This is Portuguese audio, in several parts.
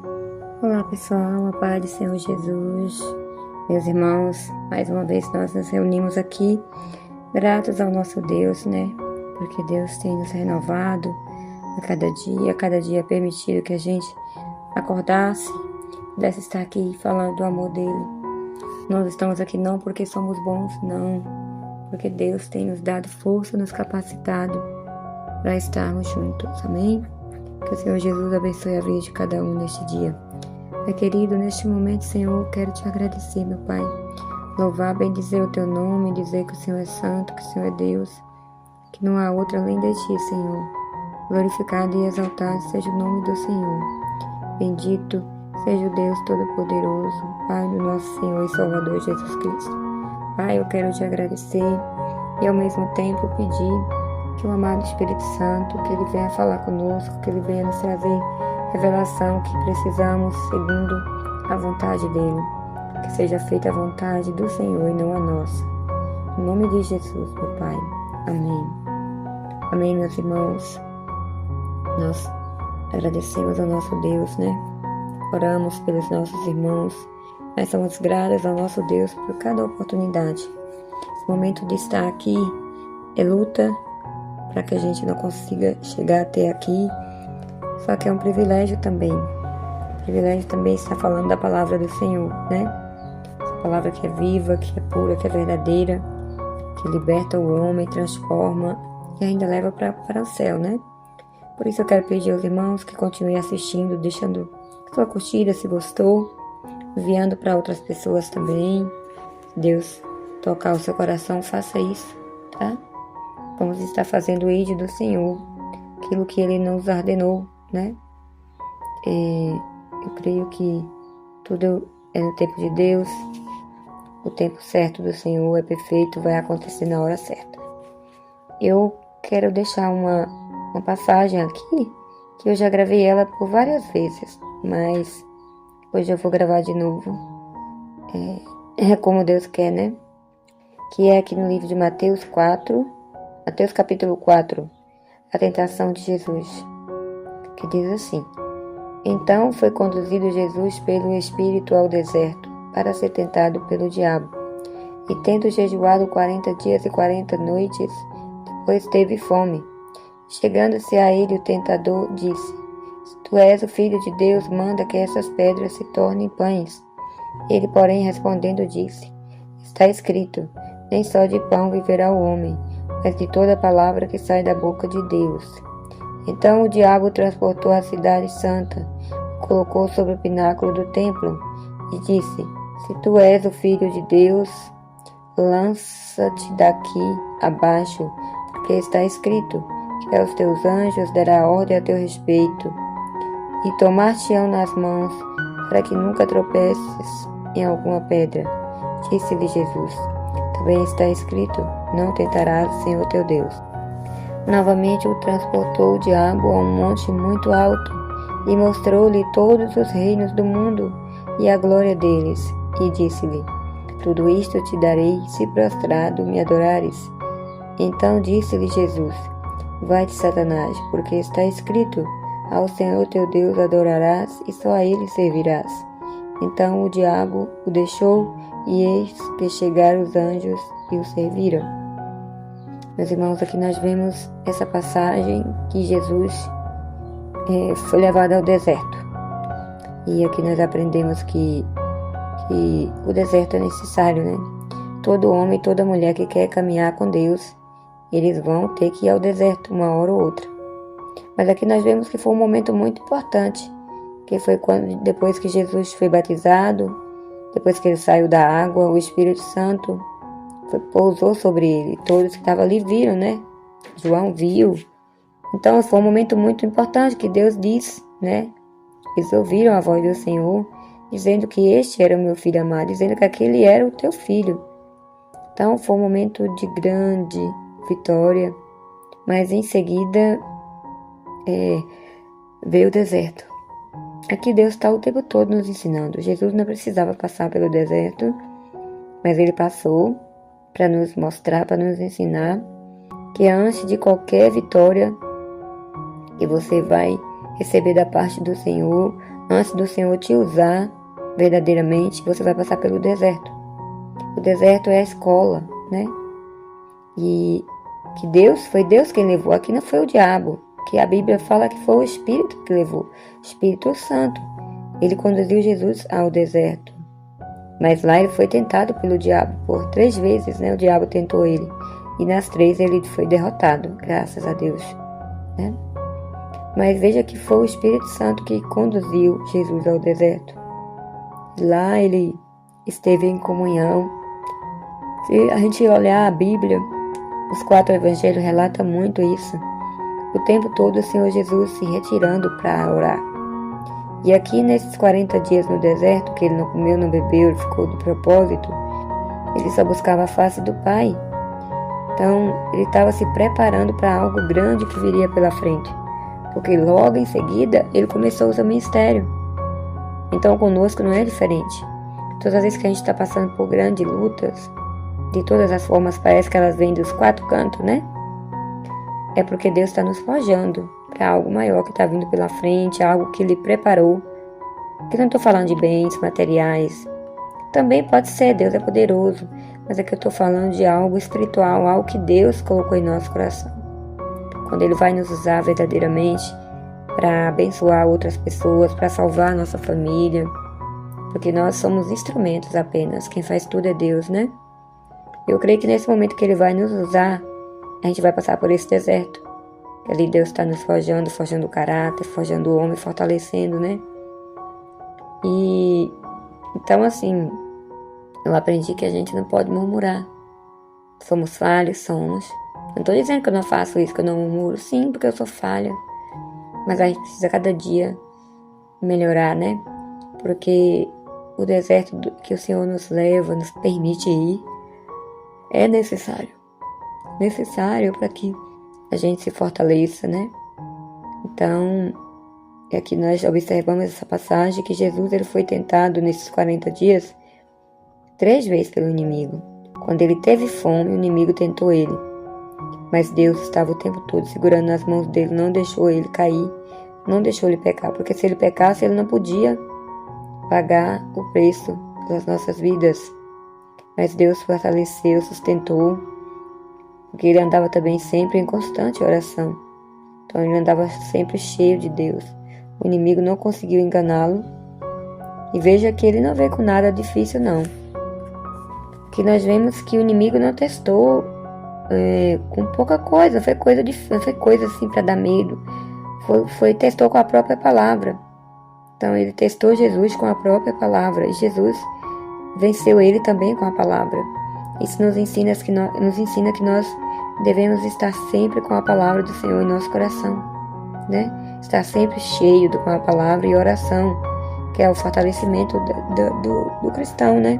Olá pessoal, a paz do Senhor Jesus, meus irmãos, mais uma vez nós nos reunimos aqui, gratos ao nosso Deus, né? Porque Deus tem nos renovado a cada dia permitido que a gente acordasse, pudesse estar aqui falando do amor dele. Nós estamos aqui não porque somos bons, não, porque Deus tem nos dado força, nos capacitado para estarmos juntos, amém? Que o Senhor Jesus abençoe a vida de cada um neste dia. Pai querido, neste momento, Senhor, eu quero te agradecer, meu Pai. Louvar, bendizer o teu nome, dizer que o Senhor é santo, que o Senhor é Deus, que não há outro além de ti, Senhor. Glorificado e exaltado seja o nome do Senhor. Bendito seja o Deus Todo-Poderoso, Pai do nosso Senhor e Salvador Jesus Cristo. Pai, eu quero te agradecer e ao mesmo tempo pedir que o amado Espírito Santo, que ele venha falar conosco, que ele venha nos trazer revelação que precisamos segundo a vontade dele. Que seja feita a vontade do Senhor e não a nossa. Em nome de Jesus, meu Pai. Amém. Amém, meus irmãos. Nós agradecemos ao nosso Deus, né? Oramos pelos nossos irmãos. Nós somos gratos ao nosso Deus por cada oportunidade. Esse momento de estar aqui é luta para que a gente não consiga chegar até aqui. Só que é um privilégio também. Privilégio também estar falando da palavra do Senhor, né? Essa palavra que é viva, que é pura, que é verdadeira, que liberta o homem, transforma e ainda leva para o céu, né? Por isso eu quero pedir aos irmãos que continuem assistindo, deixando sua curtida se gostou, enviando para outras pessoas também. Se Deus tocar o seu coração, faça isso, tá? Vamos estar fazendo o ID do Senhor, aquilo que Ele nos ordenou, né? Eu creio que tudo é no tempo de Deus, o tempo certo do Senhor é perfeito, vai acontecer na hora certa. Eu quero deixar uma passagem aqui, que eu já gravei ela por várias vezes, mas hoje eu vou gravar de novo. É como Deus quer, né? Que é aqui no livro de Mateus 4, Mateus capítulo 4, a tentação de Jesus, que diz assim: Então foi conduzido Jesus pelo Espírito ao deserto, para ser tentado pelo diabo. E tendo jejuado 40 dias e 40 noites, depois teve fome. Chegando-se a ele o tentador, disse: Se tu és o Filho de Deus, manda que essas pedras se tornem pães. Ele, porém, respondendo, disse: Está escrito, nem só de pão viverá o homem, mas de toda palavra que sai da boca de Deus. Então o diabo transportou a cidade santa, colocou sobre o pináculo do templo e disse: Se tu és o Filho de Deus, lança-te daqui abaixo, porque está escrito que aos teus anjos dará ordem a teu respeito, e tomar-te-ão nas mãos, para que nunca tropeces em alguma pedra. Disse-lhe Jesus: Também está escrito: Não tentarás o Senhor teu Deus. Novamente o transportou o diabo a um monte muito alto, e mostrou-lhe todos os reinos do mundo e a glória deles, e disse-lhe: Tudo isto te darei, se prostrado me adorares. Então disse-lhe Jesus: Vai-te, Satanás, porque está escrito: Ao Senhor teu Deus adorarás, e só a ele servirás. Então o diabo o deixou, e eis que chegaram os anjos e o serviram. Meus irmãos, aqui nós vemos essa passagem que Jesus foi levado ao deserto. E aqui nós aprendemos que o deserto é necessário, né? Todo homem, toda mulher que quer caminhar com Deus, eles vão ter que ir ao deserto uma hora ou outra. Mas aqui nós vemos que foi um momento muito importante, que foi depois que Jesus foi batizado, depois que ele saiu da água, o Espírito Santo pousou sobre ele. Todos que estavam ali viram, né? João viu. Então foi um momento muito importante que Deus disse, né? Eles ouviram a voz do Senhor, dizendo que este era o meu filho amado, dizendo que aquele era o teu filho. Então foi um momento de grande vitória. Mas em seguida veio o deserto. Aqui Deus está o tempo todo nos ensinando. Jesus não precisava passar pelo deserto, mas ele passou para nos mostrar, para nos ensinar que antes de qualquer vitória que você vai receber da parte do Senhor, antes do Senhor te usar verdadeiramente, você vai passar pelo deserto. O deserto é a escola, né? E que foi Deus quem levou, aqui não foi o diabo, que a Bíblia fala que foi o Espírito que levou, o Espírito Santo. Ele conduziu Jesus ao deserto, mas lá ele foi tentado pelo diabo por 3 vezes, né? O diabo tentou ele, e nas 3 ele foi derrotado, graças a Deus, né? Mas veja que foi o Espírito Santo que conduziu Jesus ao deserto. Lá ele esteve em comunhão. Se a gente olhar a Bíblia, os 4 evangelhos relatam muito isso. O tempo todo o Senhor Jesus se retirando para orar. E aqui nesses 40 dias no deserto, que ele não comeu, não bebeu, ele ficou de propósito, ele só buscava a face do Pai. Então ele estava se preparando para algo grande que viria pela frente. Porque logo em seguida ele começou o seu ministério. Então conosco não é diferente. Todas as vezes que a gente está passando por grandes lutas, de todas as formas, parece que elas vêm dos 4 cantos, né? É porque Deus está nos forjando para algo maior que está vindo pela frente, algo que Ele preparou. Que não estou falando de bens materiais. Também pode ser, Deus é poderoso. Mas é que eu estou falando de algo espiritual, algo que Deus colocou em nosso coração. Quando Ele vai nos usar verdadeiramente para abençoar outras pessoas, para salvar a nossa família. Porque nós somos instrumentos apenas. Quem faz tudo é Deus, né? Eu creio que nesse momento que Ele vai nos usar, a gente vai passar por esse deserto. Ali Deus está nos forjando o caráter, forjando o homem, fortalecendo, né? E então assim, eu aprendi que a gente não pode murmurar. Somos falhos, somos. Não estou dizendo que eu não faço isso, que eu não murmuro. Sim, porque eu sou falha. Mas a gente precisa cada dia melhorar, né? Porque o deserto que o Senhor nos leva, nos permite ir, é necessário. Necessário para que a gente se fortaleça, né? Então, aqui nós observamos essa passagem que Jesus ele foi tentado nesses 40 dias 3 vezes pelo inimigo. Quando ele teve fome, o inimigo tentou ele. Mas Deus estava o tempo todo segurando nas mãos dele, não deixou ele cair, não deixou ele pecar. Porque se ele pecasse, ele não podia pagar o preço das nossas vidas. Mas Deus fortaleceu, sustentou, porque ele andava também sempre em constante oração. Então ele andava sempre cheio de Deus. O inimigo não conseguiu enganá-lo. E veja que ele não veio com nada difícil, não. Que nós vemos que o inimigo não testou com pouca coisa. Foi coisa assim para dar medo. Testou com a própria palavra. Então ele testou Jesus com a própria palavra. E Jesus venceu ele também com a palavra. Isso nos ensina que nós devemos estar sempre com a palavra do Senhor em nosso coração, né? Estar sempre cheio com a palavra e oração, que é o fortalecimento do cristão, né?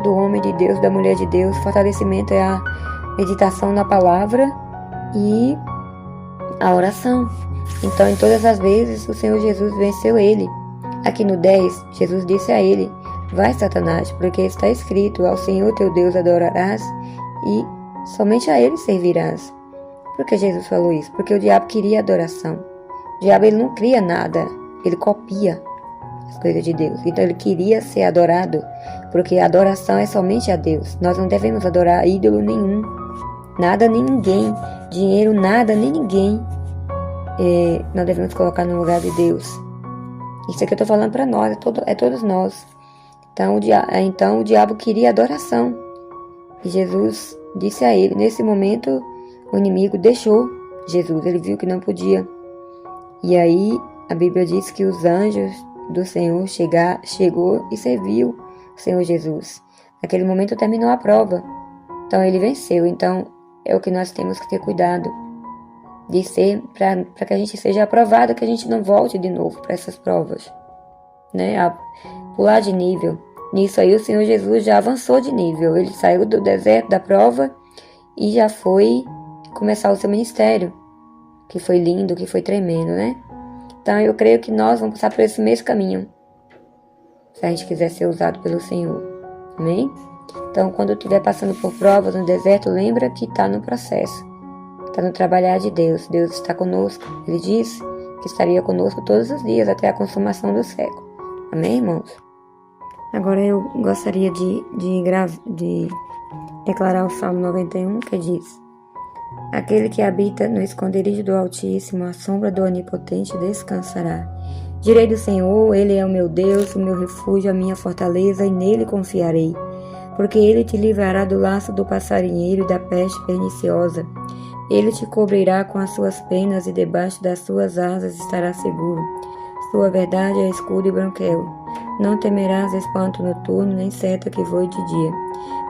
Do homem de Deus, da mulher de Deus. Fortalecimento é a meditação na palavra e a oração. Então, em todas as vezes, o Senhor Jesus venceu ele. Aqui no 10, Jesus disse a ele: vai, Satanás, porque está escrito: ao Senhor teu Deus adorarás e somente a ele servirás. Por que Jesus falou isso? Porque o diabo queria adoração. O diabo ele não cria nada, ele copia as coisas de Deus. Então ele queria ser adorado, porque a adoração é somente a Deus. Nós não devemos adorar ídolo nenhum, nada nem ninguém, dinheiro, nada nem ninguém. Nós devemos colocar no lugar de Deus. Isso aqui eu estou falando para nós, é todos nós. Então o diabo queria adoração. E Jesus disse a ele, nesse momento o inimigo deixou Jesus, ele viu que não podia. E aí a Bíblia diz que os anjos do Senhor chegou e serviu o Senhor Jesus. Naquele momento terminou a prova. Então ele venceu. Então é o que nós temos que ter cuidado de ser, para que a gente seja aprovado, que a gente não volte de novo para essas provas, né? A pular de nível. Nisso aí o Senhor Jesus já avançou de nível. Ele saiu do deserto, da prova, e já foi começar o seu ministério, que foi lindo, que foi tremendo, né? Então eu creio que nós vamos passar por esse mesmo caminho, se a gente quiser ser usado pelo Senhor. Amém? Então quando eu estiver passando por provas no deserto, lembra que está no processo. Está no trabalhar de Deus. Deus está conosco. Ele diz que estaria conosco todos os dias até a consumação do século. Amém, irmãos? Agora eu gostaria de declarar o Salmo 91, que diz: Aquele que habita no esconderijo do Altíssimo, à sombra do Onipotente descansará. Direi do Senhor, Ele é o meu Deus, o meu refúgio, a minha fortaleza, e nele confiarei. Porque Ele te livrará do laço do passarinheiro e da peste perniciosa. Ele te cobrirá com as suas penas e debaixo das suas asas estará seguro. Sua verdade é escudo e branquelo. Não temerás espanto noturno, nem seta que voe de dia,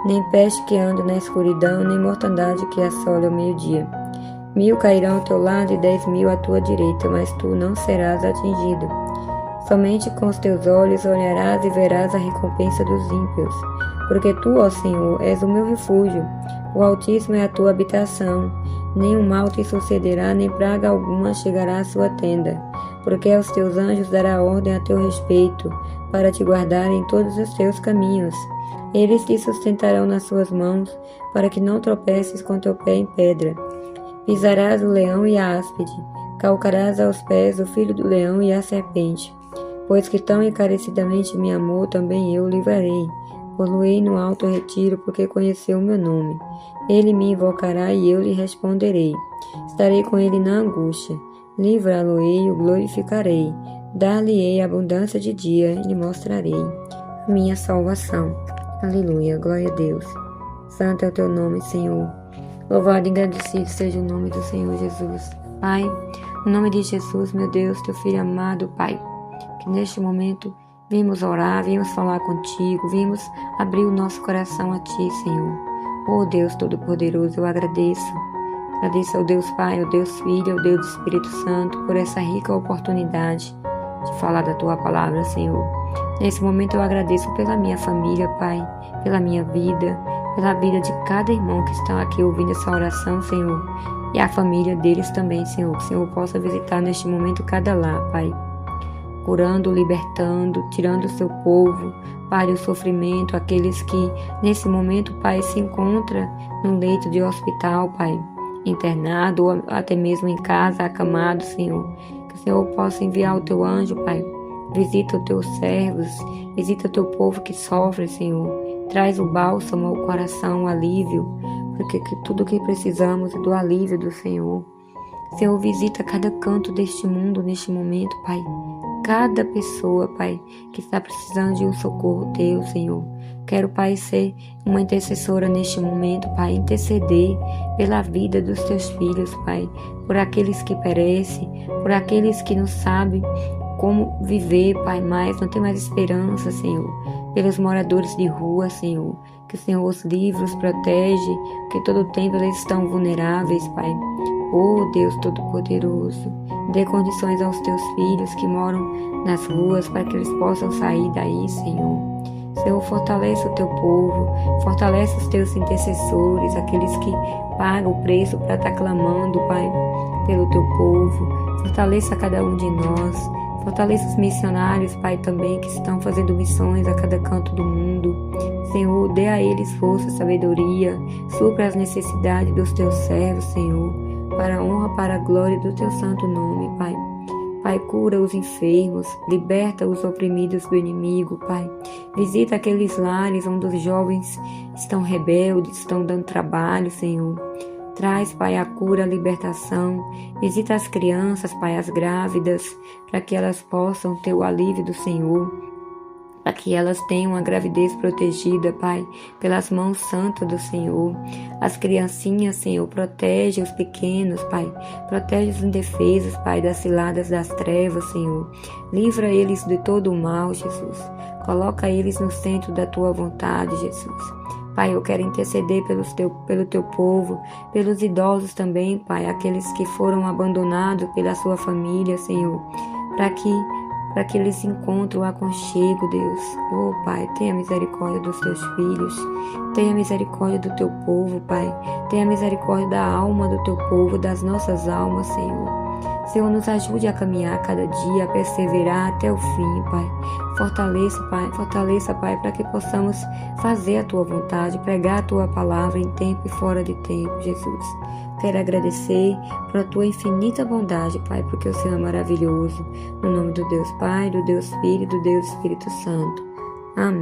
nem peste que ande na escuridão, nem mortandade que assole ao meio-dia. 1000 cairão ao teu lado e 10.000 à tua direita, mas tu não serás atingido. Somente com os teus olhos olharás e verás a recompensa dos ímpios. Porque tu, ó Senhor, és o meu refúgio, o Altíssimo é a tua habitação. Nenhum mal te sucederá, nem praga alguma chegará à sua tenda. Porque aos teus anjos dará ordem a teu respeito, para te guardar em todos os teus caminhos. Eles te sustentarão nas suas mãos, para que não tropeces com teu pé em pedra. Pisarás o leão e a áspide, calcarás aos pés o filho do leão e a serpente. Pois que tão encarecidamente me amou, também eu o livrarei. Pô-lo-ei no alto retiro, porque conheceu o meu nome. Ele me invocará e eu lhe responderei. Estarei com ele na angústia. Livrá-lo-ei e o glorificarei. Dar-lhe-ei abundância de dia e lhe mostrarei a minha salvação. Aleluia, glória a Deus. Santo é o teu nome, Senhor. Louvado e agradecido seja o nome do Senhor Jesus. Pai, no nome de Jesus, meu Deus, teu Filho amado, Pai, que neste momento vimos orar, vimos falar contigo, vimos abrir o nosso coração a Ti, Senhor. Oh Deus Todo-Poderoso, eu agradeço. Agradeço ao Deus Pai, ao Deus Filho, ao Deus Espírito Santo, por essa rica oportunidade de falar da Tua palavra, Senhor. Nesse momento eu agradeço pela minha família, Pai, pela minha vida, pela vida de cada irmão que está aqui ouvindo essa oração, Senhor, e a família deles também, Senhor. Que o Senhor possa visitar neste momento cada lar, Pai, curando, libertando, tirando o seu povo, Pai, do sofrimento, aqueles que nesse momento, Pai, se encontram num leito de hospital, Pai, internado ou até mesmo em casa, acamado, Senhor. Que o Senhor possa enviar o teu anjo, Pai. Visita os teus servos, visita o teu povo que sofre, Senhor. Traz o bálsamo ao coração, o alívio, porque tudo o que precisamos é do alívio do Senhor. Senhor, visita cada canto deste mundo neste momento, Pai. Cada pessoa, Pai, que está precisando de um socorro teu, Senhor. Quero, Pai, ser uma intercessora neste momento, Pai, interceder pela vida dos teus filhos, Pai, por aqueles que perecem, por aqueles que não sabem como viver, Pai, mais, não tem mais esperança, Senhor, pelos moradores de rua, Senhor, que o Senhor os livre, os protege, que todo o tempo eles estão vulneráveis, Pai. Oh, Deus Todo-Poderoso, dê condições aos teus filhos que moram nas ruas para que eles possam sair daí, Senhor. Senhor, fortalece o teu povo, fortalece os teus intercessores, aqueles que pagam o preço para estar clamando, Pai, pelo teu povo. Fortaleça cada um de nós. Fortaleça os missionários, Pai, também, que estão fazendo missões a cada canto do mundo. Senhor, dê a eles força, sabedoria, supra as necessidades dos teus servos, Senhor, para a honra, para a glória do teu santo nome, Pai. Pai, cura os enfermos, liberta os oprimidos do inimigo, Pai. Visita aqueles lares onde os jovens estão rebeldes, estão dando trabalho, Senhor. Traz, Pai, a cura, a libertação. Visita as crianças, Pai, as grávidas, para que elas possam ter o alívio do Senhor, para que elas tenham a gravidez protegida, Pai, pelas mãos santas do Senhor. As criancinhas, Senhor, protege os pequenos, Pai. Protege os indefesos, Pai, das ciladas das trevas, Senhor. Livra eles de todo o mal, Jesus. Coloca eles no centro da Tua vontade, Jesus. Pai, eu quero interceder pelo teu povo, pelos idosos também, Pai, aqueles que foram abandonados pela sua família, Senhor, para que eles encontrem o aconchego, Deus. Oh, Pai, tenha misericórdia dos teus filhos, tenha misericórdia do teu povo, Pai, tenha misericórdia da alma do teu povo, das nossas almas, Senhor. Senhor, nos ajude a caminhar cada dia, a perseverar até o fim, Pai. Fortaleça, Pai, para que possamos fazer a Tua vontade, pregar a Tua palavra em tempo e fora de tempo, Jesus. quero agradecer por a tua infinita bondade, Pai, porque o Senhor é maravilhoso. No nome do Deus Pai, do Deus Filho e do Deus Espírito Santo. Amém.